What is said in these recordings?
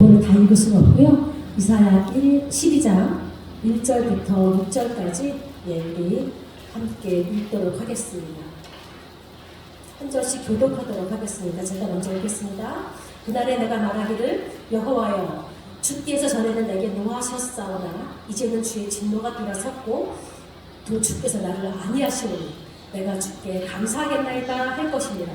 오늘 다 읽을 수는 없고요. 이사야 12장 1절부터 6절까지 우리 함께 읽도록 하겠습니다. 한 절씩 교독하도록 하겠습니다. 제가 먼저 읽겠습니다. 그날에 내가 말하기를 여호와여 주께서 전에는 내게 노하셨사오나 이제는 주의 진노가 돌아섰고 또 주께서 나를 안위하시오니 내가 주께 감사하겠나이다 할 것입니다.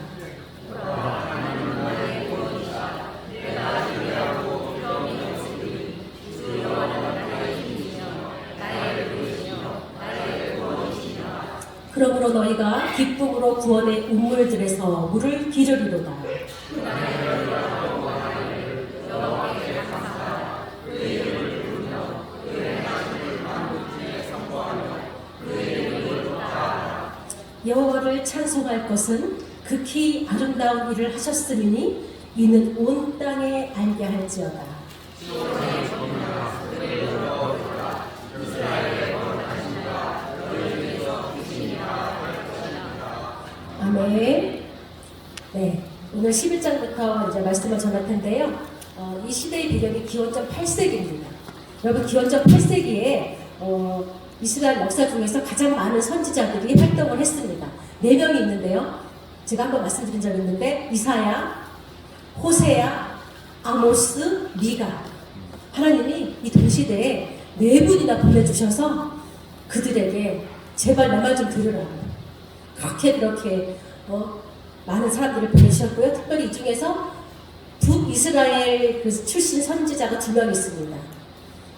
그러므로 너희가 기쁨으로 구원의 우물들에서 물을 기르리로다. 여호와를 찬송할 것은 극히 아름다운 일을 하셨으니 이는 온 땅에 알게 할지어다. 아멘. 네, 오늘 11장부터 이제 말씀을 전할 텐데요. 이 시대의 배경이 기원전 8세기입니다. 여러분, 기원전 8세기에 이스라엘 역사 중에서 가장 많은 선지자들이 활동을 했습니다. 4명이 있는데요. 제가 한번 말씀드린 적이 있는데 이사야, 호세야, 아모스, 미가. 하나님이 이 동시대에 4분이나 보내주셔서 그들에게 제발 내 말 좀 들으라. 그렇게 많은 사람들을 보내주셨고요. 특별히 이 중에서 북이스라엘 출신 선지자가 2명 있습니다.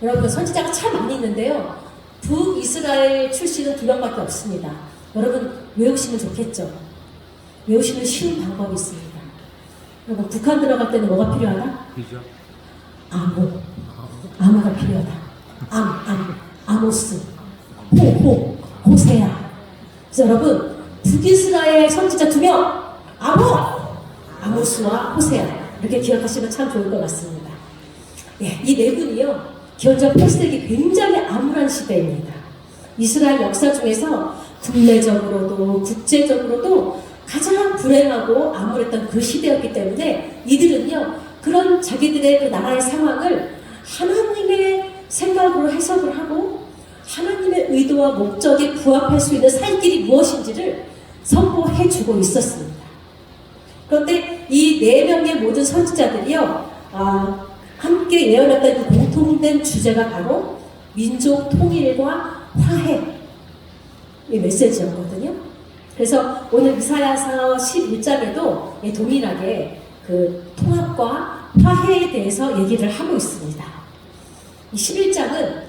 여러분, 선지자가 참 많이 있는데요. 북이스라엘 출신은 2명밖에 없습니다. 여러분, 외우시면 좋겠죠? 외우시는 쉬운 방법이 있습니다. 여러분, 북한 들어갈 때는 뭐가 필요하다? 아모가 필요하다. 아모스, 호세야. 그래서 여러분, 북이스라엘 선지자 2명, 아모스와 호세야. 이렇게 기억하시면 참 좋을 것 같습니다. 예, 이 4분이요, 기원전 8세기 굉장히 암울한 시대입니다. 이스라엘 역사 중에서 국내적으로도 국제적으로도 가장 불행하고 암울했던 그 시대였기 때문에 이들은요, 그런 자기들의 그 나라의 상황을 하나님의 생각으로 해석을 하고 하나님의 의도와 목적에 부합할 수 있는 살 길이 무엇인지를 선포해주고 있었습니다. 그런데 이 4명의 모든 선지자들이요, 함께 예언했던 그 공통된 주제가 바로 민족 통일과 화해, 이 메시지였거든요. 그래서 오늘 이사야서 11장에도 동일하게 그 통합과 화해에 대해서 얘기를 하고 있습니다. 이 11장은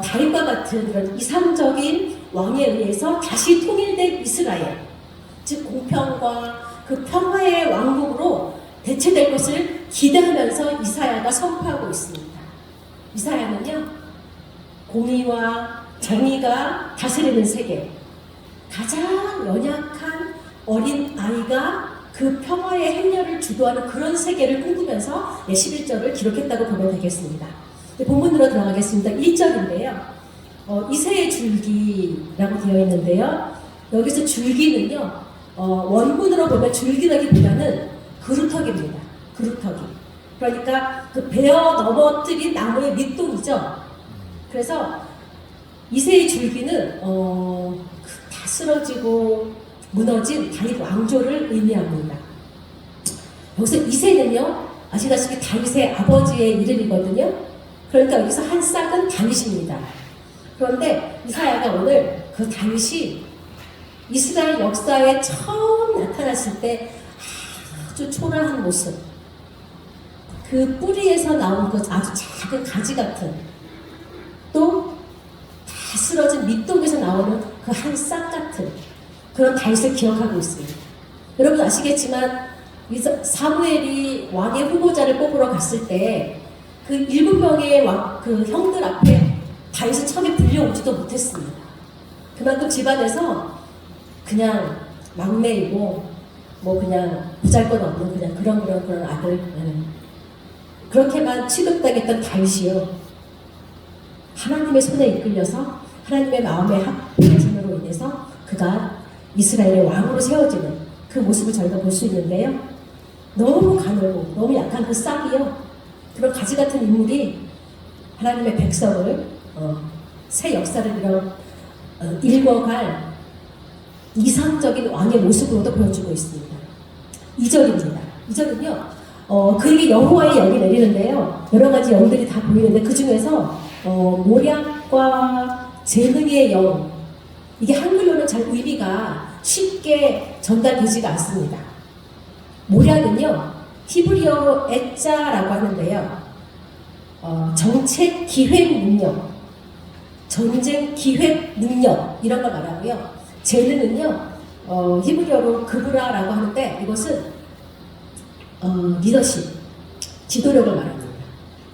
다윗과 같은 그런 이상적인 왕에 의해서 다시 통일된 이스라엘, 즉 공평과 그 평화의 왕국으로 대체될 것을 기대하면서 이사야가 선포하고 있습니다. 이사야는요, 공의와 정의가 다스리는 세계, 가장 연약한 어린 아이가 그 평화의 행렬을 주도하는 그런 세계를 꿈꾸면서 11절을 기록했다고 보면 되겠습니다. 본문으로 들어가겠습니다. 1절인데요. 이새의 줄기라고 되어 있는데요. 여기서 줄기는요, 원문으로 보면 줄기라기보다는 그루터기입니다. 그루터기. 그러니까 그 베어 넘어뜨린 나무의 밑동이죠. 그래서 이새의 줄기는 다 쓰러지고 무너진 다윗 왕조를 의미합니다. 여기서 이새는요, 아시다시피 다윗의 아버지의 이름이거든요. 그러니까 여기서 한 싹은 다윗입니다. 그런데 이사야가 오늘 그 다윗이 이스라엘 역사에 처음 나타났을 때 아주 초라한 모습, 그 뿌리에서 나온 그 아주 작은 가지 같은, 또 다 쓰러진 밑동에서 나오는 그 한 싹 같은 그런 다윗을 기억하고 있습니다. 여러분 아시겠지만 사무엘이 왕의 후보자를 뽑으러 갔을 때 그 7명의 그 형들 앞에 다윗은 처음에 불려오지도 못했습니다. 그만큼 집안에서 그냥 막내이고 그냥 보잘것없는 그냥 그런 아들, 그렇게만 취급당했던 다윗이요, 하나님의 손에 이끌려서 하나님의 마음의 합해짐으로 인해서 그가 이스라엘의 왕으로 세워지는 그 모습을 저희가 볼 수 있는데요. 너무 가늘고 너무 약한 그 싹이요, 그런 가지 같은 인물이 하나님의 백성을 새 역사를 읽어갈 이상적인 왕의 모습으로도 보여주고 있습니다. 2절입니다. 2절은요. 그에게 여호와의 영이 내리는데요. 여러 가지 영들이 다 보이는데 그 중에서 모략과 재능의 영, 이게 한글로는 잘 의미가 쉽게 전달되지가 않습니다. 모략은요, 히브리어로 에짜라고 하는데요. 정책 기획 능력, 전쟁 기획 능력 이런 걸 말하고요. 재능은요, 히브리어로 그브라라고 하는데 이것은 리더십, 지도력을 말합니다.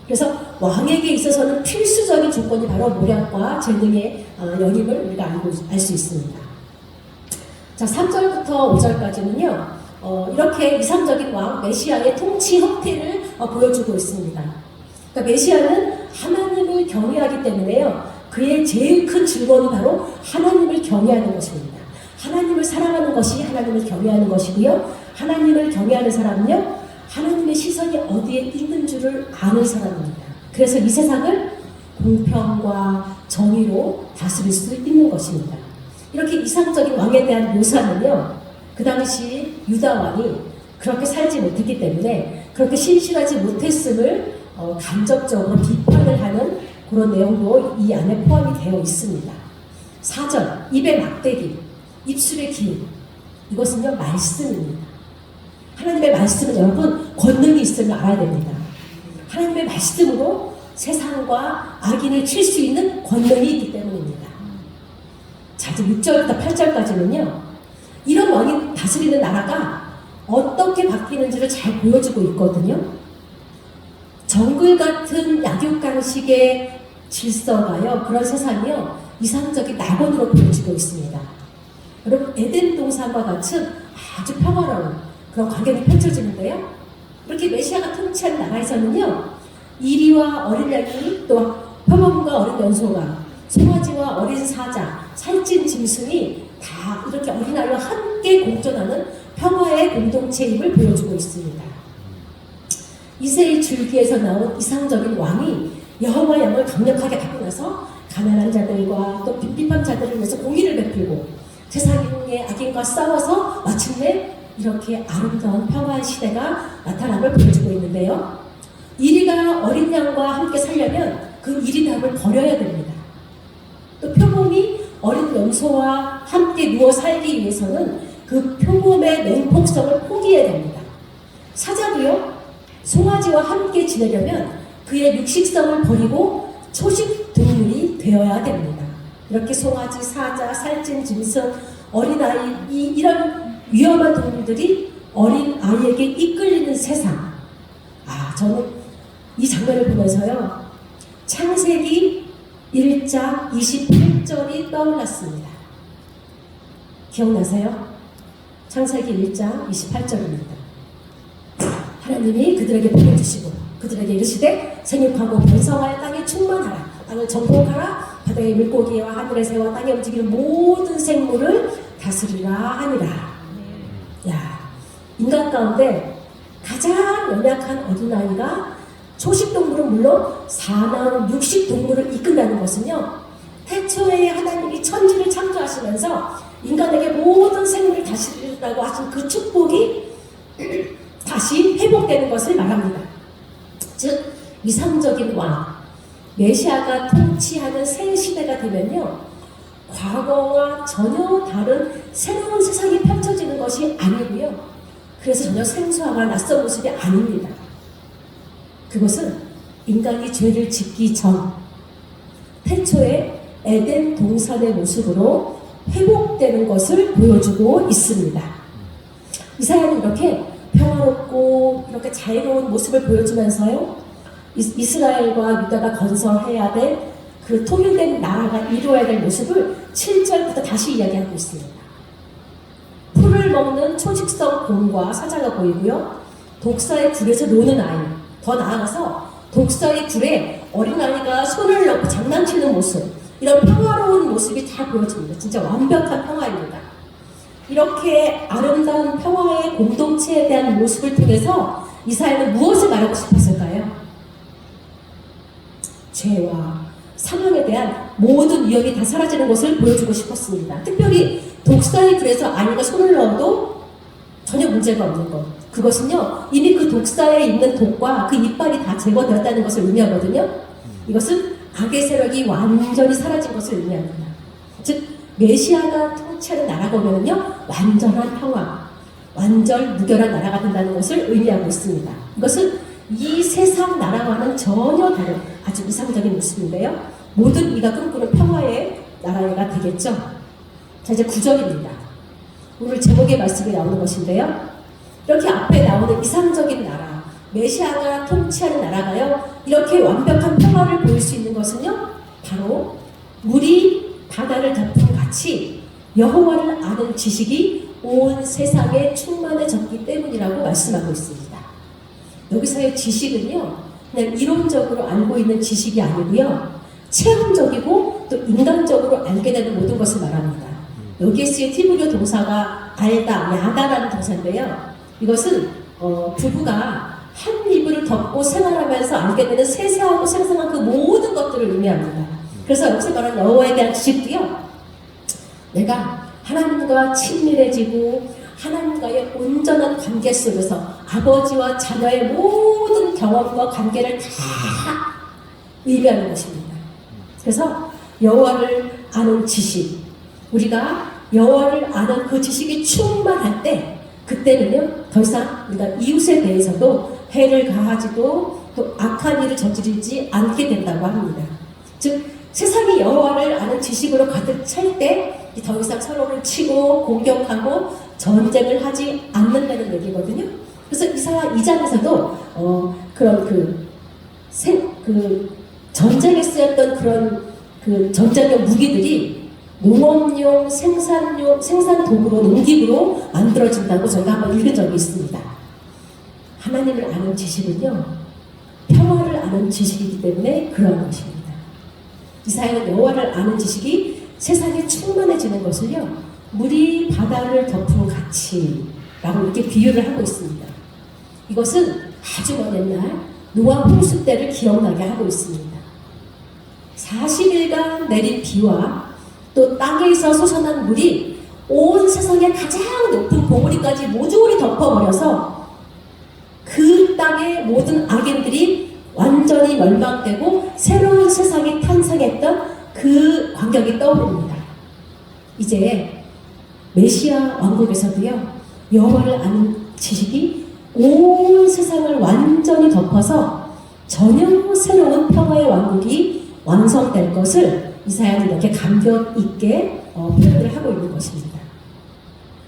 그래서 왕에게 있어서는 필수적인 조건이 바로 모략과 재능의 영임을 우리가 알 수 있습니다. 자, 3절부터 5절까지는요, 이렇게 이상적인 왕 메시아의 통치 형태를 보여주고 있습니다. 그러니까 메시아는 하나님을 경외하기 때문에요, 그의 제일 큰 즐거움이 바로 하나님을 경외하는 것입니다. 하나님을 사랑하는 것이 하나님을 경외하는 것이고요. 하나님을 경외하는 사람은요, 하나님의 시선이 어디에 있는 줄을 아는 사람입니다. 그래서 이 세상을 공평과 정의로 다스릴 수 있는 것입니다. 이렇게 이상적인 왕에 대한 묘사는요, 그 당시 유다 왕이 그렇게 살지 못했기 때문에 그렇게 신실하지 못했음을 간접적으로 비판을 하는 그런 내용도 이 안에 포함이 되어 있습니다. 4절, 입의 막대기, 입술의 기운, 이것은요, 말씀입니다. 하나님의 말씀은 여러분 권능이 있음을 알아야 됩니다. 하나님의 말씀으로 세상과 악인을 칠 수 있는 권능이 있기 때문입니다. 자, 이제 6절부터 8절까지는요, 이런 왕이 다스리는 나라가 어떻게 바뀌는지를 잘 보여주고 있거든요. 정글 같은 약육강식의 질서가요, 그런 세상이요, 이상적인 낙원으로 보여지고 있습니다. 여러분, 에덴 동산과 같은 아주 평화로운 그런 광경이 펼쳐지는데요. 이렇게 메시아가 통치하는 나라에서는요, 이리와 어린 양이, 또 표범과 어린 연소가, 송아지와 어린 사자, 살찐 짐승이 다 이렇게 어린아이와 함께 공존하는 평화의 공동체임을 보여주고 있습니다. 이새의 줄기에서 나온 이상적인 왕이 여호와의 영을 강력하게 받고 나서 가난한 자들과 또 빈비판 자들을 위해서 공의를 베풀고 세상의 악인과 싸워서 마침내 이렇게 아름다운 평화의 시대가 나타남을 보여주고 있는데요. 이리가 어린 양과 함께 살려면 그 이리답을 버려야 됩니다. 또 표범이 어린 염소와 함께 누워 살기 위해서는 그 표범의 맹폭성을 포기해야 됩니다. 사자도요, 송아지와 함께 지내려면 그의 육식성을 버리고 초식 동물이 되어야 됩니다. 이렇게 송아지, 사자, 살찐 짐승, 어린아이, 이런 위험한 동물들이 어린 아이에게 이끌리는 세상. 저는 이 장면을 보면서요, 창세기 1장 28절이 떠올랐습니다. 기억나세요? 창세기 1장 28절입니다. 하나님이 그들에게 보내주시고 그들에게 이르시되 생육하고 번성하여 땅에 충만하라. 땅을 정복하라. 바다의 물고기와 하늘의 새와 땅에 움직이는 모든 생물을 다스리라 하니라. 야, 인간 가운데 가장 연약한 어린아이가 초식동물은 물론 사나운 육식동물을 이끈다는 것은요, 태초에 하나님이 천지를 창조하시면서 인간에게 모든 생물을 다스리라고 하신 그 축복이 다시 회복되는 것을 말합니다. 즉, 이상적인 왕, 메시아가 통치하는 새 시대가 되면요, 과거와 전혀 다른 새로운 세상이 펼쳐지는 것이 아니고요, 그래서 전혀 생소하거나 낯선 모습이 아닙니다. 그것은 인간이 죄를 짓기 전 태초의 에덴 동산의 모습으로 회복되는 것을 보여주고 있습니다. 이사야는 이렇게 평화롭고 이렇게 자유로운 모습을 보여주면서요, 이스라엘과 유다가 건설해야 될 그 통일된 나라가 이루어야 될 모습을 7절부터 다시 이야기하고 있습니다. 풀을 먹는 초식성 곰과 사자가 보이고요, 독사의 굴에서 노는 아이, 더 나아가서 독사의 굴에 어린아이가 손을 넣고 장난치는 모습, 이런 평화로운 모습이 다 보여집니다. 진짜 완벽한 평화입니다. 이렇게 아름다운 평화의 공동체에 대한 모습을 통해서 이사야는 무엇을 말하고 싶었을까요? 죄와 사망에 대한 모든 위협이 다 사라지는 것을 보여주고 싶었습니다. 특별히 독사의 불에서 아이가 손을 넣어도 전혀 문제가 없는 것. 그것은요, 이미 그 독사에 있는 독과 그 이빨이 다 제거되었다는 것을 의미하거든요. 이것은 악의 세력이 완전히 사라진 것을 의미합니다. 즉, 메시아가 통치하는 나라가 오면요, 완전한 평화, 완전 무결한 나라가 된다는 것을 의미하고 있습니다. 이것은 이 세상 나라와는 전혀 다른 아주 이상적인 모습인데요. 모든 이가 꿈꾸는 평화의 나라가 되겠죠. 자, 이제 9절입니다. 오늘 제목의 말씀이 나오는 것인데요. 이렇게 앞에 나오는 이상적인 나라, 메시아가 통치하는 나라가요, 이렇게 완벽한 평화를 보일 수 있는 것은요, 바로 물이 바다를 덮은 같이 여호와를 아는 지식이 온 세상에 충만해졌기 때문이라고 말씀하고 있습니다. 여기서의 지식은요, 그냥 이론적으로 알고 있는 지식이 아니고요, 체험적이고 또 인간적으로 알게 되는 모든 것을 말합니다. 여기에 쓰인 티브리오 동사가 알다, 야다라는 동사인데요. 이것은 부부가 한 이불을 덮고 생활하면서 알게 되는 세세하고 생생한 그 모든 것들을 의미합니다. 그래서 여기서 말하는 여호와에 대한 지식도요, 내가 하나님과 친밀해지고 하나님과의 온전한 관계 속에서 아버지와 자녀의 모든 경험과 관계를 다 의미하는 것입니다. 그래서 여호와를 아는 지식, 우리가 여호와를 아는 그 지식이 충만할 때, 그때는요, 더 이상 우리가 이웃에 대해서도 해를 가하지도 또 악한 일을 저지르지 않게 된다고 합니다. 즉, 세상이 여호와를 아는 지식으로 가득 찰 때 더 이상 서로를 치고 공격하고 전쟁을 하지 않는다는 얘기거든요. 그래서 이사야 2장에서도 그런 전쟁에 쓰였던 그런 그 전쟁용 무기들이 농업용, 생산 도구로, 농기구로 만들어진다고 저희가 한번 읽은 적이 있습니다. 하나님을 아는 지식은요, 평화를 아는 지식이기 때문에 그러한 것입니다. 이사야는 여호와를 아는 지식이 세상에 충만해지는 것을요, 물이 바다를 덮은 같이 라고 이렇게 비유를 하고 있습니다. 이것은 아주 먼 옛날 노아 홍수 때를 기억나게 하고 있습니다. 40일간 내린 비와 또 땅에서 솟아난 물이 온 세상의 가장 높은 봉우리까지 모조리 덮어버려서 그 땅의 모든 악인들이 완전히 멸망되고 새로운 세상이 탄생했던 그 광경이 떠오릅니다. 이제 메시아 왕국에서도요, 여호와를 아는 지식이 온 세상을 완전히 덮어서 전혀 새로운 평화의 왕국이 완성될 것을 이사야는 이렇게 감격 있게 표현을 하고 있는 것입니다.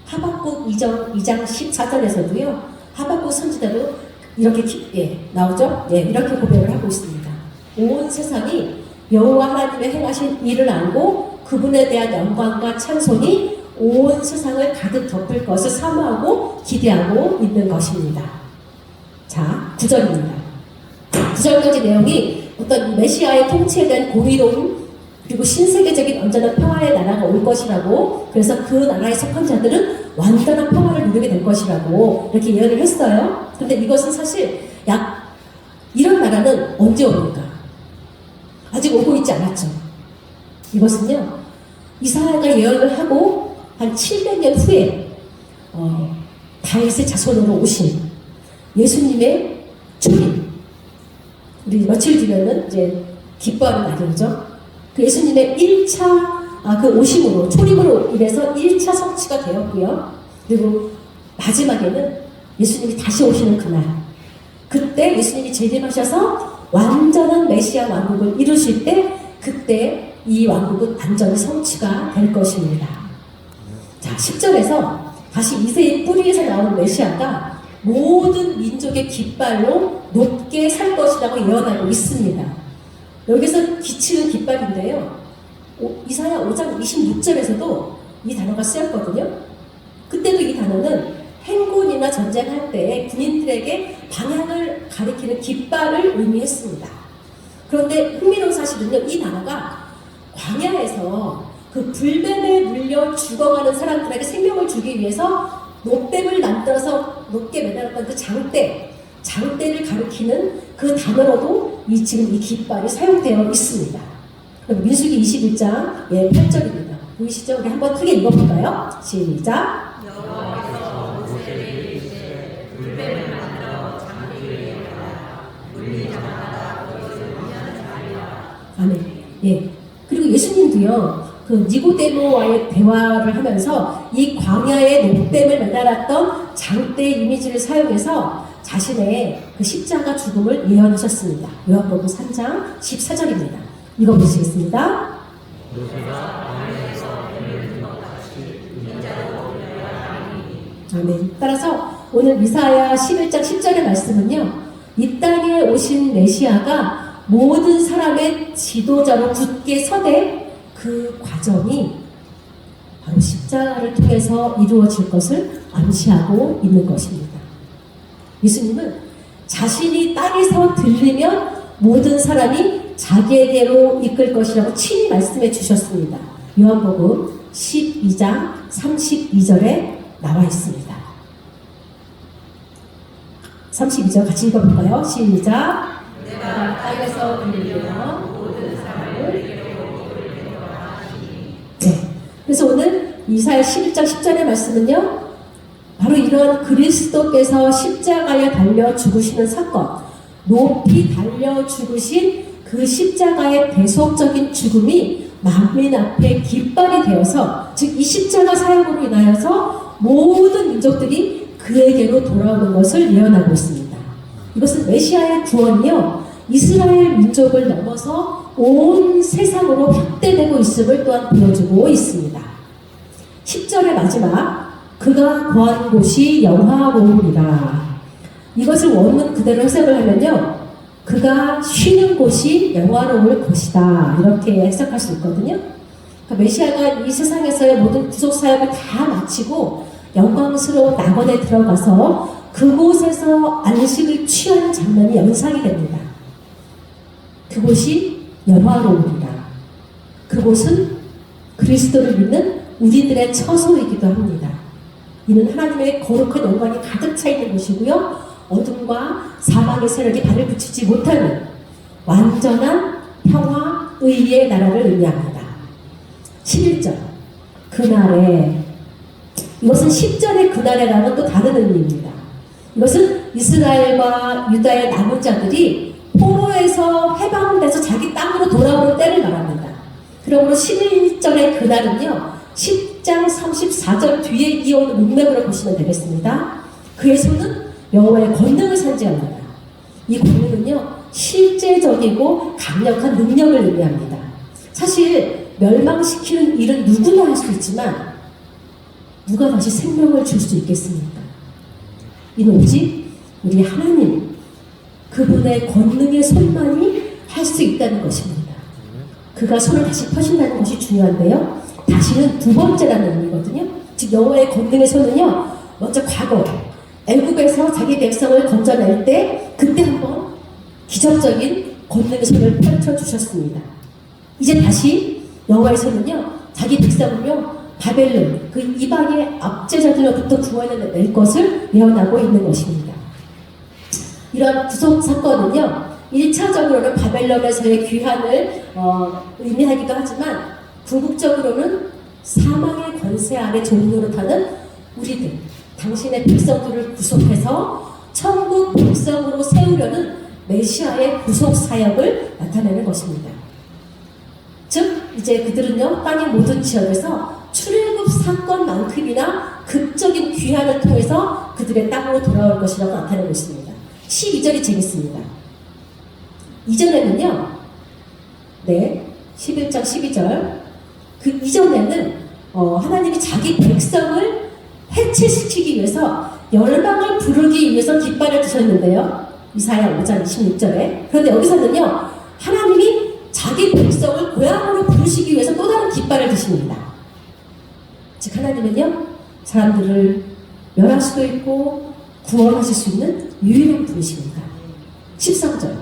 하박국 2장 14절에서도요, 하박국 선지자도 이렇게 나오죠? 이렇게 고백을 하고 있습니다. 온 세상이 여호와 하나님의 행하신 일을 알고 그분에 대한 영광과 찬송이 온 세상을 가득 덮을 것을 사모하고 기대하고 있는 것입니다. 자, 9절입니다. 9절까지 내용이 어떤 메시아의 통치에 대한 공의로움, 그리고 신세계적인 온전한 평화의 나라가 올 것이라고, 그래서 그 나라에 속한 자들은 완전한 평화를 누리게 될 것이라고 이렇게 예언을 했어요. 근데 이것은 사실 이런 나라는 언제 옵니까? 아직 오고 있지 않았죠. 이것은요, 이사야가 예언을 하고 한 700년 후에 다윗의 자손으로 오신 예수님의 초림, 우리 며칠 뒤면은 이제 기뻐하는 날이죠. 그 예수님의 1차 그 오심으로, 초림으로 인해서 1차 성취가 되었고요. 그리고 마지막에는 예수님이 다시 오시는 그날, 그때 예수님이 재림하셔서 완전한 메시아 왕국을 이루실 때, 그때 이 왕국은 완전히 성취가 될 것입니다. 자, 10절에서 다시 이새의 뿌리에서 나온 메시아가 모든 민족의 깃발로 높게 살 것이라고 예언하고 있습니다. 여기서 기치는 깃발인데요, 이사야 5장 26절에서도 이 단어가 쓰였거든요. 그때도 이 단어는 행군이나 전쟁할 때 군인들에게 방향을 가리키는 깃발을 의미했습니다. 그런데 흥미로운 사실은요, 이 단어가 광야에서 그 불뱀에 물려 죽어가는 사람들에게 생명을 주기 위해서 높뱀을 만들어서 높게 매달았던 그 장대를 가리키는 그 단어로도 지금 이 깃발이 사용되어 있습니다. 그럼 민수기 21장 8절입니다. 보이시죠? 우리 한번 크게 읽어볼까요? 시작. 여호와께서 모세에게 이르시되 불뱀을 만들어 장대 위에 달아 물리 자마다 거기서 하는 자리라. 아멘. 예. 그리고 예수님도요, 그 니고데모와의 대화를 하면서 이 광야의 녹뱀을 매달았던 장대 이미지를 사용해서 자신의 그 십자가 죽음을 예언하셨습니다. 요한복음 3장 14절입니다. 읽어보시겠습니다. 아멘. 따라서 오늘 이사야 11장 10절의 말씀은요, 이 땅에 오신 메시아가 모든 사람의 지도자로 굳게 서되 그 과정이 바로 십자가를 통해서 이루어질 것을 암시하고 있는 것입니다. 예수님은 자신이 땅에서 들리면 모든 사람이 자기에게로 이끌 것이라고 친히 말씀해 주셨습니다. 요한복음 12장 32절에 나와 있습니다. 32절 같이 읽어볼까요? 시작. 내가 땅에서 들리면 모든 사람을 이끌고 네. 그래서 오늘 이사야 11장 10절의 말씀은요, 바로 이런 그리스도께서 십자가에 달려 죽으시는 사건, 높이 달려 죽으신 그 십자가의 대속적인 죽음이 만민 앞에 깃발이 되어서, 즉 이 십자가 사역으로 인하여서 모든 민족들이 그에게로 돌아오는 것을 예언하고 있습니다. 이것은 메시아의 구원이요, 이스라엘 민족을 넘어서 온 세상으로 확대되고 있음을 또한 보여주고 있습니다. 10절의 마지막, 그가 거한 곳이 영화로우리라. 이것을 원문 그대로 해석을 하면요, 그가 쉬는 곳이 영화로울 것이다, 이렇게 해석할 수 있거든요. 그러니까 메시아가 이 세상에서의 모든 구속 사역을 다 마치고 영광스러운 낙원에 들어가서 그곳에서 안식을 취하는 장면이 연상이 됩니다. 그곳이 영화로우리라. 그곳은 그리스도를 믿는 우리들의 처소이기도 합니다. 이는 하나님의 거룩한 영광이 가득 차 있는 곳이고요, 어둠과 사망의 세력이 발을 붙이지 못하는 완전한 평화, 의의 나라를 의미합니다. 11절, 그날에, 이것은 10절의 그날에라는 또 다른 의미입니다. 이것은 이스라엘과 유다의 남은 자들이 포로에서 해방돼서 자기 땅으로 돌아오는 때를 말합니다. 그러므로 11절의 그날은요, 10장 34절 뒤에 이어오는 문맥으로 보시면 되겠습니다. 그의 손은 여호와의 권능을 상징합니다. 이 권능은요, 실제적이고 강력한 능력을 의미합니다. 사실 멸망시키는 일은 누구나 할 수 있지만 누가 다시 생명을 줄 수 있겠습니까? 이는 오직 우리 하나님, 그분의 권능의 손만이 할 수 있다는 것입니다. 그가 손을 다시 펴신다는 것이 중요한데요, 다시는 두 번째라는 의미거든요. 즉 여호와의 권능의 손은요, 먼저 과거 애굽에서 자기 백성을 건져낼 때 그때 한번 기적적인 권능의 손을 펼쳐주셨습니다. 이제 다시 여호와의 손은요, 자기 백성을요, 바벨론, 그 이방의 압제자들로부터 구원해낼 것을 예언하고 있는 것입니다. 이런 구속 사건은요, 1차적으로는 바벨론에서의 귀환을 의미하기도 하지만 궁극적으로는 사망의 권세 아래 종노릇하는 우리들, 당신의 백성들을 구속해서 천국 백성으로 세우려는 메시아의 구속 사역을 나타내는 것입니다. 즉 이제 그들은요, 땅의 모든 지역에서 출애굽 사건만큼이나 극적인 귀환을 통해서 그들의 땅으로 돌아올 것이라고 나타내고 있습니다. 12절이 재밌습니다. 이전에는요, 11장 12절, 그 이전에는 하나님이 자기 백성을 해체시키기 위해서 열방을 부르기 위해서 깃발을 드셨는데요, 이사야 5장 26절에. 그런데 여기서는요, 하나님이 자기 백성을 고향으로 부르시기 위해서 또 다른 깃발을 드십니다. 즉 하나님은요, 사람들을 멸할 수도 있고 구원하실 수 있는 유일한 분이십니다. 13절,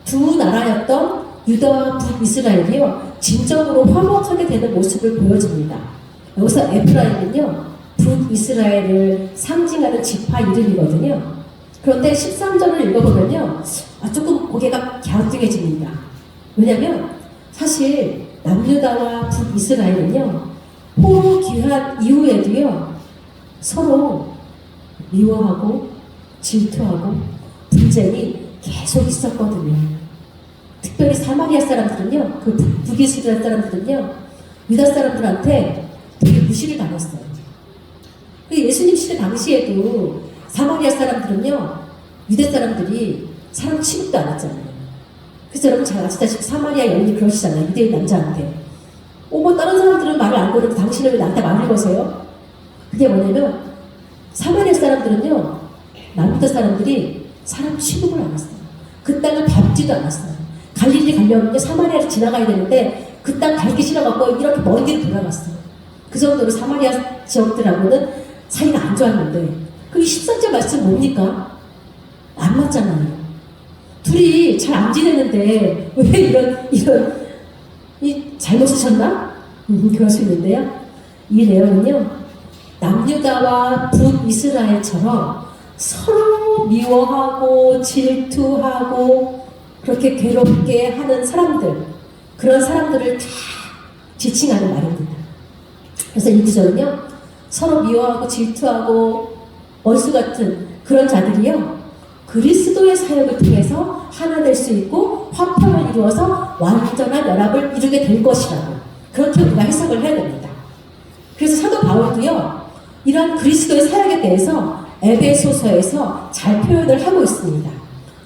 두 나라였던 유다와 북이스라엘이요, 진정으로 화목하게 되는 모습을 보여줍니다. 여기서 에프라임은요, 북이스라엘을 상징하는 지파 이름이거든요. 그런데 13절을 읽어보면요, 조금 고개가 갸우뚱해집니다. 왜냐하면 사실 남유다와 북이스라엘은요, 포로 귀환 이후에도요, 서로 미워하고 질투하고 분쟁이 계속 있었거든요. 특별히 사마리아 사람들은요, 그 북이스라엘 사람들은요, 유다 사람들한테 되게 무시를 당했어요. 예수님 시대 당시에도 사마리아 사람들은요, 유대 사람들이 사람 취급도 안 했잖아요. 그래서 여러분 잘 아시다시피 사마리아 여인이 그러시잖아요. 유대인 남자한테. 다른 사람들은 말을 안 거는데 당신은 왜 나한테 말을 거세요? 그게 뭐냐면 사마리아 사람들은요, 남유다 사람들이 사람 취급을 안 했어요. 그 땅을 밟지도 않았어요. 갈릴리 가려면 사마리아를 지나가야 되는데 그 땅 밟기 싫어갖고 이렇게 먼 길을 돌아갔어요. 그 정도로 사마리아 지역들하고는 사이가 안 좋았는데, 그 14절 말씀 뭡니까? 안 맞잖아요. 둘이 잘 안 지내는데 왜 잘못 쓰셨나? 그럴 수 있는데요. 이 내용은요, 남유다와 북이스라엘처럼 서로 미워하고 질투하고 그렇게 괴롭게 하는 사람들, 그런 사람들을 다 지칭하는 말입니다. 그래서 이 구절은요, 서로 미워하고 질투하고 원수 같은 그런 자들이요, 그리스도의 사역을 통해서 하나 될 수 있고 화평을 이루어서 완전한 연합을 이루게 될 것이라고, 그렇게 우리가 해석을 해야 됩니다. 그래서 사도 바울도요, 이러한 그리스도의 사역에 대해서 에베소서에서 잘 표현을 하고 있습니다.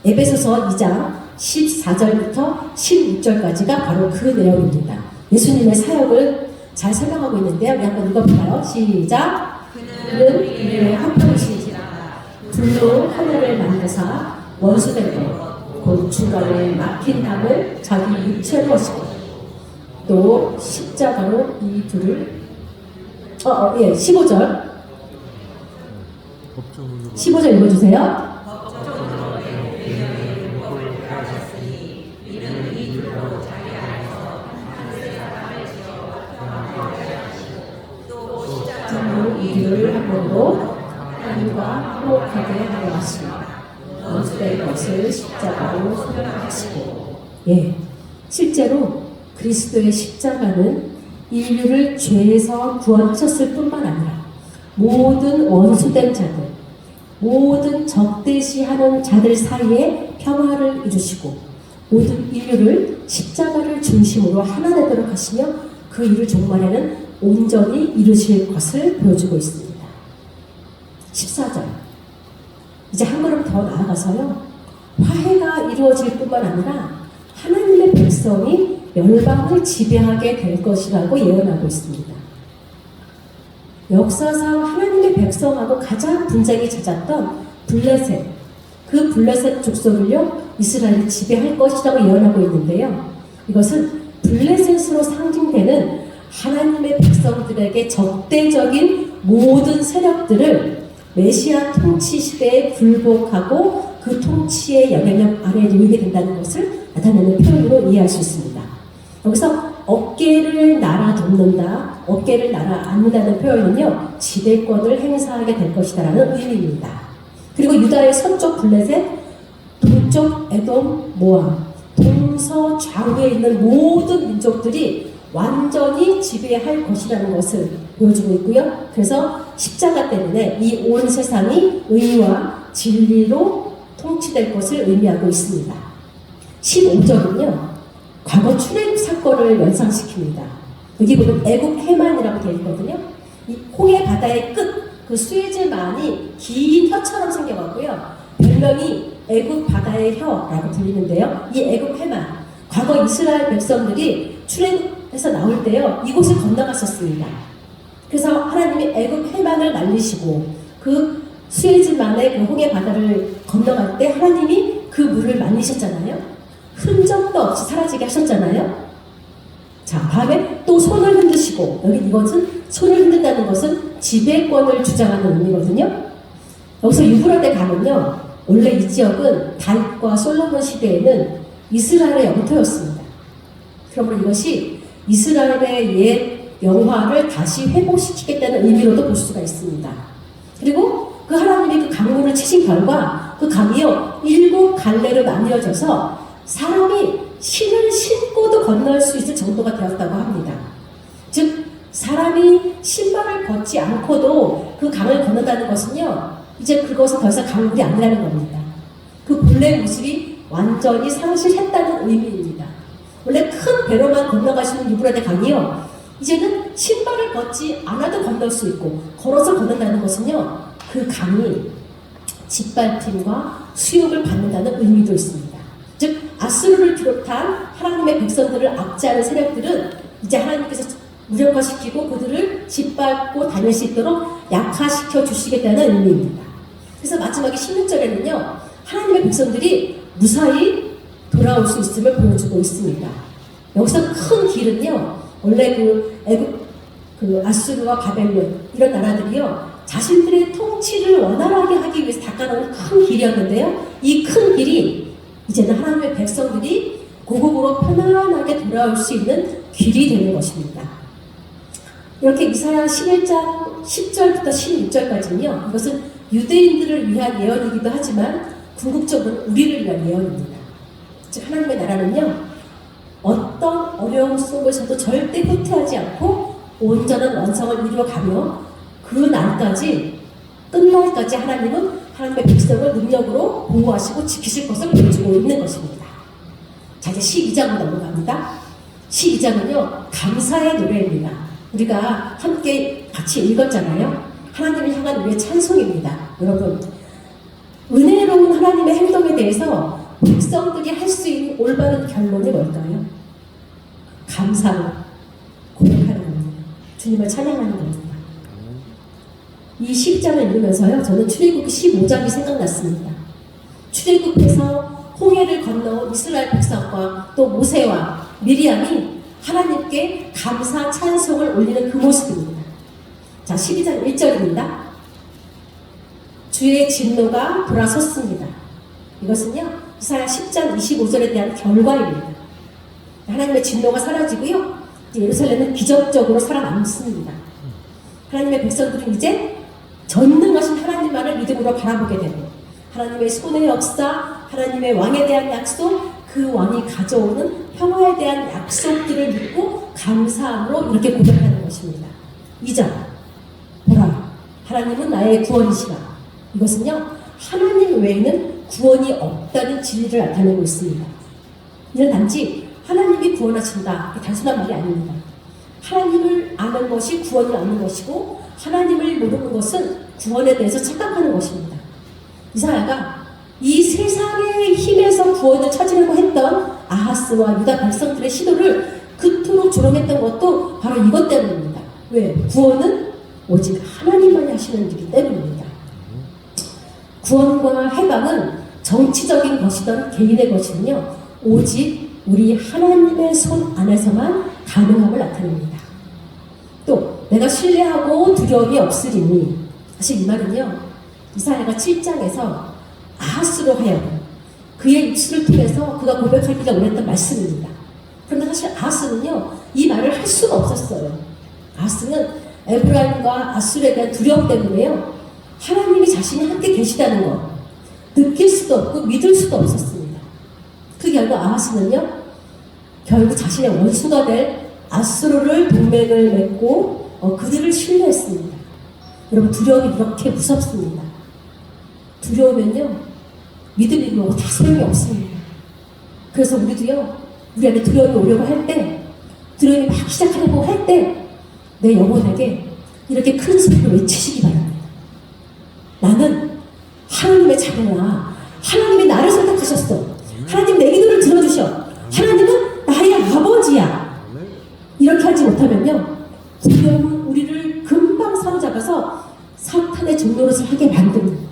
에베소서 2장 14절부터 16절까지가 바로 그 내용입니다. 예수님의 사역을 잘 설명하고 있는데요. 우리 한번 읽어볼까요? 시작! 그는 우리의 화평이시니라. 불로 하늘을 만드사 원수된 것, 곧 중간에 막힌 담을 자기 육체로 하시고, 또 십자가로 이 둘을 15절 15절 읽어주세요. 이를 한 번도 하나님과 화목하게 하려 하시며 원수된 것을 십자가로 소멸하시고. 실제로 그리스도의 십자가는 인류를 죄에서 구원하셨을 뿐만 아니라 모든 원수된 자들, 모든 적대시하는 자들 사이에 평화를 이루시고 모든 인류를 십자가를 중심으로 하나 되도록 하시며 그 일을 종말에는 온전히 이루실 것을 보여주고 있습니다. 14절. 이제 한 걸음 더 나아가서요, 화해가 이루어질 뿐만 아니라 하나님의 백성이 열방을 지배하게 될 것이라고 예언하고 있습니다. 역사상 하나님의 백성하고 가장 분쟁이 잦았던 블레셋, 그 블레셋 족속을요, 이스라엘이 지배할 것이라고 예언하고 있는데요. 이것은 블레셋으로 상징되는 하나님의 백성들에게 적대적인 모든 세력들을 메시아 통치 시대에 굴복하고 그 통치의 영향력 아래에 놓이게 된다는 것을 나타내는 표현으로 이해할 수 있습니다. 여기서 어깨를 날아 돕는다, 어깨를 날아 앉는다는 표현은요, 지배권을 행사하게 될 것이다라는 의미입니다. 그리고 유다의 서쪽 블레셋, 동쪽 에돔, 모압, 동서좌우에 있는 모든 민족들이 완전히 지배할 것이라는 것을 보여주고 있고요. 그래서 십자가 때문에 이 온 세상이 의와 진리로 통치될 것을 의미하고 있습니다. 15절은요, 과거 출애굽 사건을 연상시킵니다. 여기 보면 애굽 해만이라고 되어 있거든요. 이 홍해 바다의 끝, 그 수에즈만이 긴 혀처럼 생겨가고요. 별명이 애굽 바다의 혀라고 불리는데요. 이 애굽 해만, 과거 이스라엘 백성들이 출애굽해서 나올 때요, 이곳을 건너갔었습니다. 그래서 하나님이 애굽 해만을 날리시고 그 수에즈만의 그 홍해 바다를 건너갈 때 하나님이 그 물을 말리셨잖아요. 흔적도 없이 사라지게 하셨잖아요. 자, 다음에 또 손을 흔드시고, 여기 이것은 손을 흔든다는 것은 지배권을 주장하는 의미거든요. 여기서 유브라데 강은요, 원래 이 지역은 다윗과 솔로몬 시대에는 이스라엘의 영토였습니다. 그러므로 이것이 이스라엘의 옛 영화를 다시 회복시키겠다는 의미로도 볼 수가 있습니다. 그리고 그 하나님이 그 강물을 치신 결과 그 강이요 7갈래로 나뉘어져서 사람이 신을 신고도 건널 수 있을 정도가 되었다고 합니다. 즉 사람이 신발을 벗지 않고도 그 강을 건넌다는 것은요 이제 그것은 더 이상 강물이 아니라는 겁니다. 그 본래의 모습이 완전히 상실했다는 의미입니다. 원래 큰 배로만 건너가시는 유브라데 강이요 이제는 신발을 벗지 않아도 건널 수 있고 걸어서 건넌다는 것은요 그 강이 짓밟힘과 수욕을 받는다는 의미도 있습니다. 즉 아수르를 비롯한 하나님의 백성들을 압제하는 세력들은 이제 하나님께서 무력화시키고 그들을 짓밟고 다닐 수 있도록 약화시켜 주시겠다는 의미입니다. 그래서 마지막에 16절에는요 하나님의 백성들이 무사히 돌아올 수 있음을 보여주고 있습니다. 여기서 큰 길은요 원래 그 아수르와 바벨론 이런 나라들이요 자신들의 통치를 원활하게 하기 위해서 닦아놓은 큰 길이었는데요 이 큰 길이 이제는 하나님의 백성들이 고국으로 편안하게 돌아올 수 있는 길이 되는 것입니다. 이렇게 이사야 11장 10절부터 16절까지는요 이것은 유대인들을 위한 예언이기도 하지만 궁극적으로 우리를 위한 예언입니다. 즉 하나님의 나라는요 어떤 어려움 속에서도 절대 후퇴하지 않고 온전한 완성을 이루어가며 그 날까지 끝날까지 하나님은 하나님의 백성을 능력으로 보호하시고 지키실 것을 보여주고 있는 것입니다. 자 이제 12장으로 넘어갑니다. 12장은요 감사의 노래입니다. 우리가 함께 같이 읽었잖아요. 하나님을 향한 우리의 찬송입니다. 여러분 은혜로운 하나님의 행동에 대해서 백성들이 할 수 있는 올바른 결론이 뭘까요? 감사로 고백하는 겁니다. 주님을 찬양하는 겁니다. 이 10장을 읽으면서요 저는 출애굽기 15장이 생각났습니다. 출애굽해서 홍해를 건너온 이스라엘 백성과 또 모세와 미리암이 하나님께 감사 찬송을 올리는 그 모습입니다. 자 12장 1절입니다. 주의 진노가 돌아섰습니다. 이것은요 이사야 10장 25절에 대한 결과입니다. 하나님의 진노가 사라지고요 예루살렘은 기적적으로 살아남습니다. 하나님의 백성들은 이제 전능하신 하나님만을 믿음으로 바라보게 되고 하나님의 손의 역사, 하나님의 왕에 대한 약속, 그 왕이 가져오는 평화에 대한 약속들을 믿고 감사함으로 이렇게 고백하는 것입니다. 2절 보라 하나님은 나의 구원이시라. 이것은요 하나님 외에는 구원이 없다는 진리를 나타내고 있습니다. 이는 단지 하나님이 구원하신다 단순한 말이 아닙니다. 하나님을 아는 것이 구원을 얻는 것이고 하나님을 모르는 것은 구원에 대해서 착각하는 것입니다. 이사야가 이 세상의 힘에서 구원을 찾으려고 했던 아하스와 유다 백성들의 시도를 그토록 조롱했던 것도 바로 이것 때문입니다. 왜? 구원은 오직 하나님만이 하시는 일이기 때문입니다. 구원과 해방은 정치적인 것이든 개인의 것이든요 오직 우리 하나님의 손 안에서만 가능함을 나타냅니다. 또 내가 신뢰하고 두려움이 없으리니 사실 이 말은요 이사야가 7장에서 아하스로 하여금 그의 입술을 통해서 그가 고백하기가 원했던 말씀입니다. 그런데 사실 아하스는요 이 말을 할 수가 없었어요. 아하스는 에브라임과 아수르에 대한 두려움 때문에요 하나님이 자신이 함께 계시다는 것 느낄 수도 없고 믿을 수도 없었습니다. 그 결과 아하스는요 결국 자신의 원수가 될 아수르를 동맹을 맺고 그들을 신뢰했습니다. 여러분 두려움이 이렇게 무섭습니다. 두려우면요 믿음이 뭐고 다 소용이 없습니다. 그래서 우리도요 우리 안에 두려움이 오려고 할 때 두려움이 막 시작하려고 할 때 내 영혼에게 이렇게 큰 소리로 외치시기 바랍니다. 나는 하나님의 자녀야. 하나님이 나를 선택하셨어. 하나님 내 기도를 들어주셔. 하나님은 나의 아버지야. 이렇게 하지 못하면요 두려움은 우리를 금방 사로잡아서 사탄의 종노릇을 하게 만듭니다.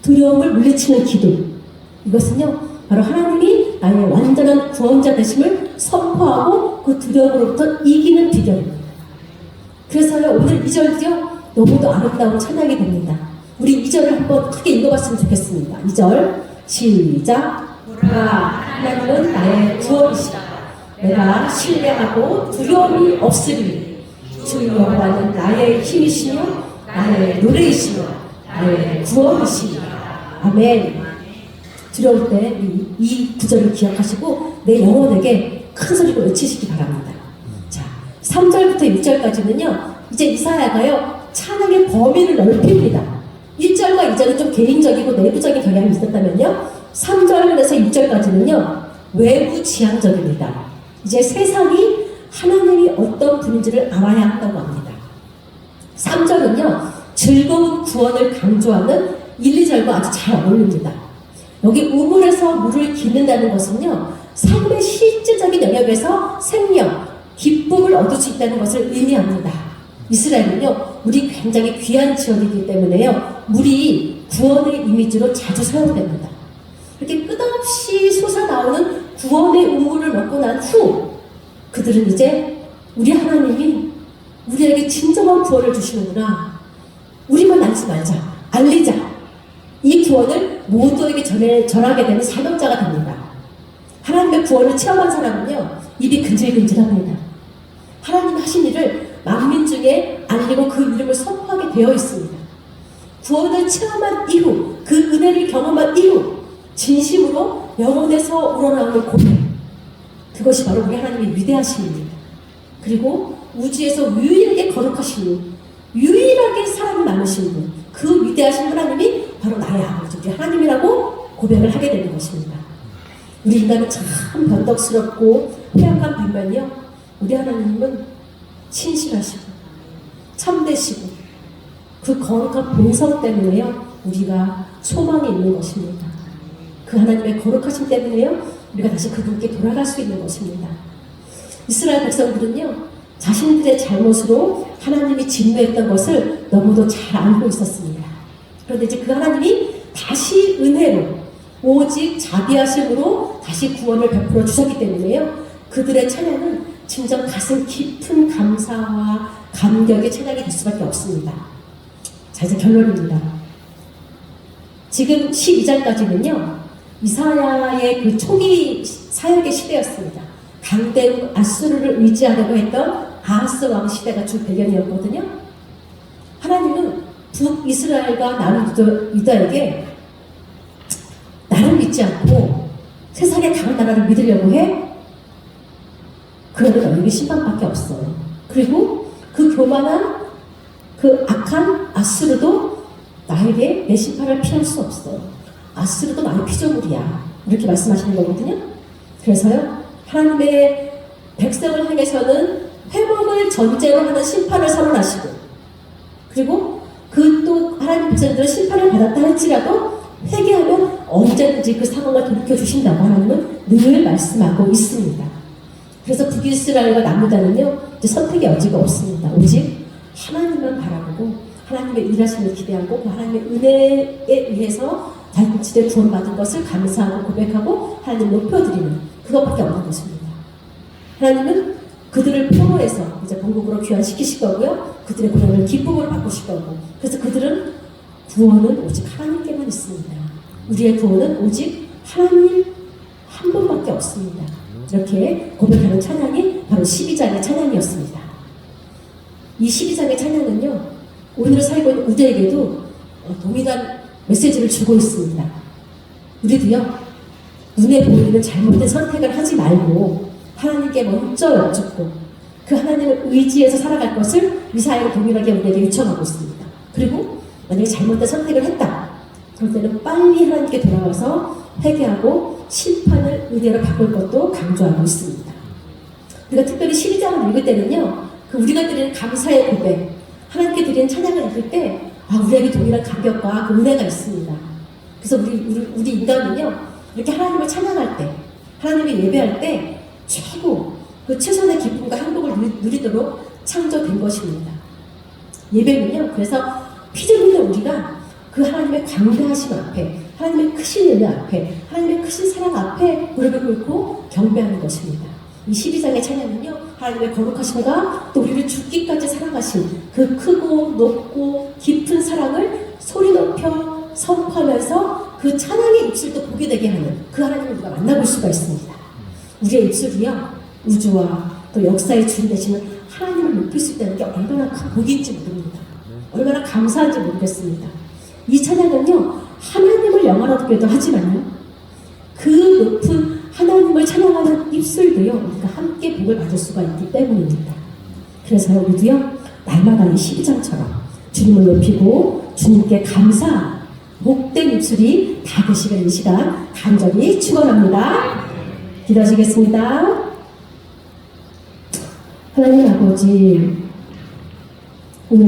두려움을 물리치는 기도 이것은요 바로 하나님이 나의 완전한 구원자 되심을 선포하고 그 두려움으로부터 이기는 비결입니다. 그래서요 오늘 2절도요 너무도 아름다운 찬양이 됩니다. 우리 2절을 한번 크게 읽어봤으면 좋겠습니다. 2절 시작. 보라 하나님은 나의 구원이시다. 내가 신뢰하고 두려움이 없으리니 주 여호와는 나의 힘이시며 나의 노래이시며 나의 구원이시니라. 아멘. 두려울 때 이 구절을 기억하시고 내 영혼에게 큰 소리로 외치시기 바랍니다. 자, 3절부터 6절까지는요. 이제 이사야가요. 찬양의 범위를 넓힙니다. 1절과 2절은 좀 개인적이고 내부적인 경향이 있었다면요. 3절에서 6절까지는요. 외부 지향적입니다. 이제 세상이 하나님이 어떤 분인지를 알아야 한다고 합니다. 3절은요. 즐거운 구원을 강조하는 1, 2절과 아주 잘 어울립니다. 여기 우물에서 물을 기른다는 것은요. 삶의 실질적인 영역에서 생명, 기쁨을 얻을 수 있다는 것을 의미합니다. 이스라엘은요. 물이 굉장히 귀한 지역이기 때문에요. 물이 구원의 이미지로 자주 사용됩니다. 이렇게 끝없이 솟아나오는 구원의 우물을 먹고 난 후 그들은 이제 우리 하나님이 우리에게 진정한 구원을 주시는구나. 우리만 알지 말자. 알리자. 이 구원을 모두에게 전하게 되는 사명자가 됩니다. 하나님의 구원을 체험한 사람은요. 입이 근질근질합니다. 하나님이 하신 일을 만민 중에 알리고 그 이름을 선포하게 되어 있습니다. 구원을 체험한 이후 그 은혜를 경험한 이후 진심으로 영혼에서 우러나오는 고백, 그것이 바로 우리 하나님의 위대하신 일입니다. 그리고 우주에서 유일하게 거룩하신 분, 유일하게 사랑이 많으신 분, 그 위대하신 하나님이 바로 나의 아버지 우리 하나님이라고 고백을 하게 되는 것입니다. 우리 인간은 참 변덕스럽고 회악한 반면요, 우리 하나님은 신실하시고 참되시고 그 거룩한 본성 때문에요 우리가 소망이 있는 것입니다. 그 하나님의 거룩하심 때문에요 우리가 다시 그분께 돌아갈 수 있는 것입니다. 이스라엘 백성들은요 자신들의 잘못으로 하나님이 진노했던 것을 너무도 잘 알고 있었습니다. 그런데 이제 그 하나님이 다시 은혜로 오직 자비하심으로 다시 구원을 베풀어 주셨기 때문에요 그들의 찬양은 진정 가슴 깊은 감사와 감격의 찬양이 될 수밖에 없습니다. 자, 이제 결론입니다. 지금 12장까지는요 이사야의 그 초기 사역의 시대였습니다. 강대국 아수르를 의지하려고 했던 아하스 왕 시대가 주 배경이었거든요. 하나님은 북이스라엘과 남유다에게 나를 믿지 않고 세상의 다른 나라를 믿으려고 해? 그러면 너에게 심판밖에 없어요. 그리고 그 교만한 그 악한 아수르도 나에게 내 심판을 피할 수 없어. 아수르도 나의 피조물이야. 이렇게 말씀하시는 거거든요. 그래서요 하나님의 백성을 향해서는 회복을 전제로 하는 심판을 선언하시고 그리고 그 또 하나님 백성들은 심판을 받았다 할지라도 회개하면 언제든지 그 상황을 돌이켜 주신다고 하나님은 늘 말씀하고 있습니다. 그래서 북이스라엘과 남유다는요 이제 선택의 여지가 없습니다. 오직 하나님만 바라보고 하나님의 일하심을 기대하고 그 하나님의 은혜에 의해서 자신들의 구원받은 것을 감사하고 고백하고 하나님 높여드리는 그것밖에 없는 것입니다. 하나님은 그들을 포로해서 이제 본국으로 귀환시키실 거고요. 그들의 고난을 기쁨으로 바꾸실 거고 그래서 그들은 구원은 오직 하나님께만 있습니다. 우리의 구원은 오직 하나님 한 분밖에 없습니다. 이렇게 고백하는 찬양이 바로 12장의 찬양이었습니다. 이 12장의 찬양은요 오늘 살고 있는 우리에게도 동일한 메시지를 주고 있습니다. 우리도요 눈에 보이는 잘못된 선택을 하지 말고 하나님께 먼저 여쭙고 그 하나님을 의지해서 살아갈 것을 이사야가 동일하게 우리에게 요청하고 있습니다. 그리고 만약에 잘못된 선택을 했다 그럴 때는 빨리 하나님께 돌아와서 회개하고 심판을 은혜로 바꿀 것도 강조하고 있습니다. 우리가 특별히 12장을 읽을 때는요 그 우리가 드리는 감사의 고백 하나님께 드리는 찬양을 읽을 때 우리에게 동일한 감격과 그 은혜가 있습니다. 그래서 우리 인간은요 이렇게 하나님을 찬양할 때 하나님을 예배할 때 최고 그 최선의 기쁨과 행복을 누리도록 창조된 것입니다. 예배는요 그래서 피조물인 우리가 그 하나님의 광대하심 앞에 하나님의 크신 은혜 앞에 하나님의 크신 사랑 앞에 무릎을 꿇고 경배하는 것입니다. 이 12장의 찬양은요 하나님의 거룩하심과 또 우리를 죽기까지 사랑하신 그 크고 높고 깊은 사랑을 소리 높여 선포하면서 그 찬양의 입술도 보게 되게 하는 그 하나님을 우리가 만나볼 수가 있습니다. 우리의 입술이요 우주와 또 역사의 주인 되시는 하나님을 높일 수 있다는 게 얼마나 큰 복인지 모릅니다. 얼마나 감사한지 모르겠습니다. 이 찬양은요 하나님을 영화롭게도 하지만요. 그 높은 하나님을 찬양하는 입술도요, 우리가 함께 복을 받을 수가 있기 때문입니다. 그래서 우리도요, 날마다 이 12장처럼 주님을 높이고 주님께 감사, 목된 입술이 닿으시는 이 시간 간절히 축원합니다. 기도하시겠습니다. 하나님 아버지, 오늘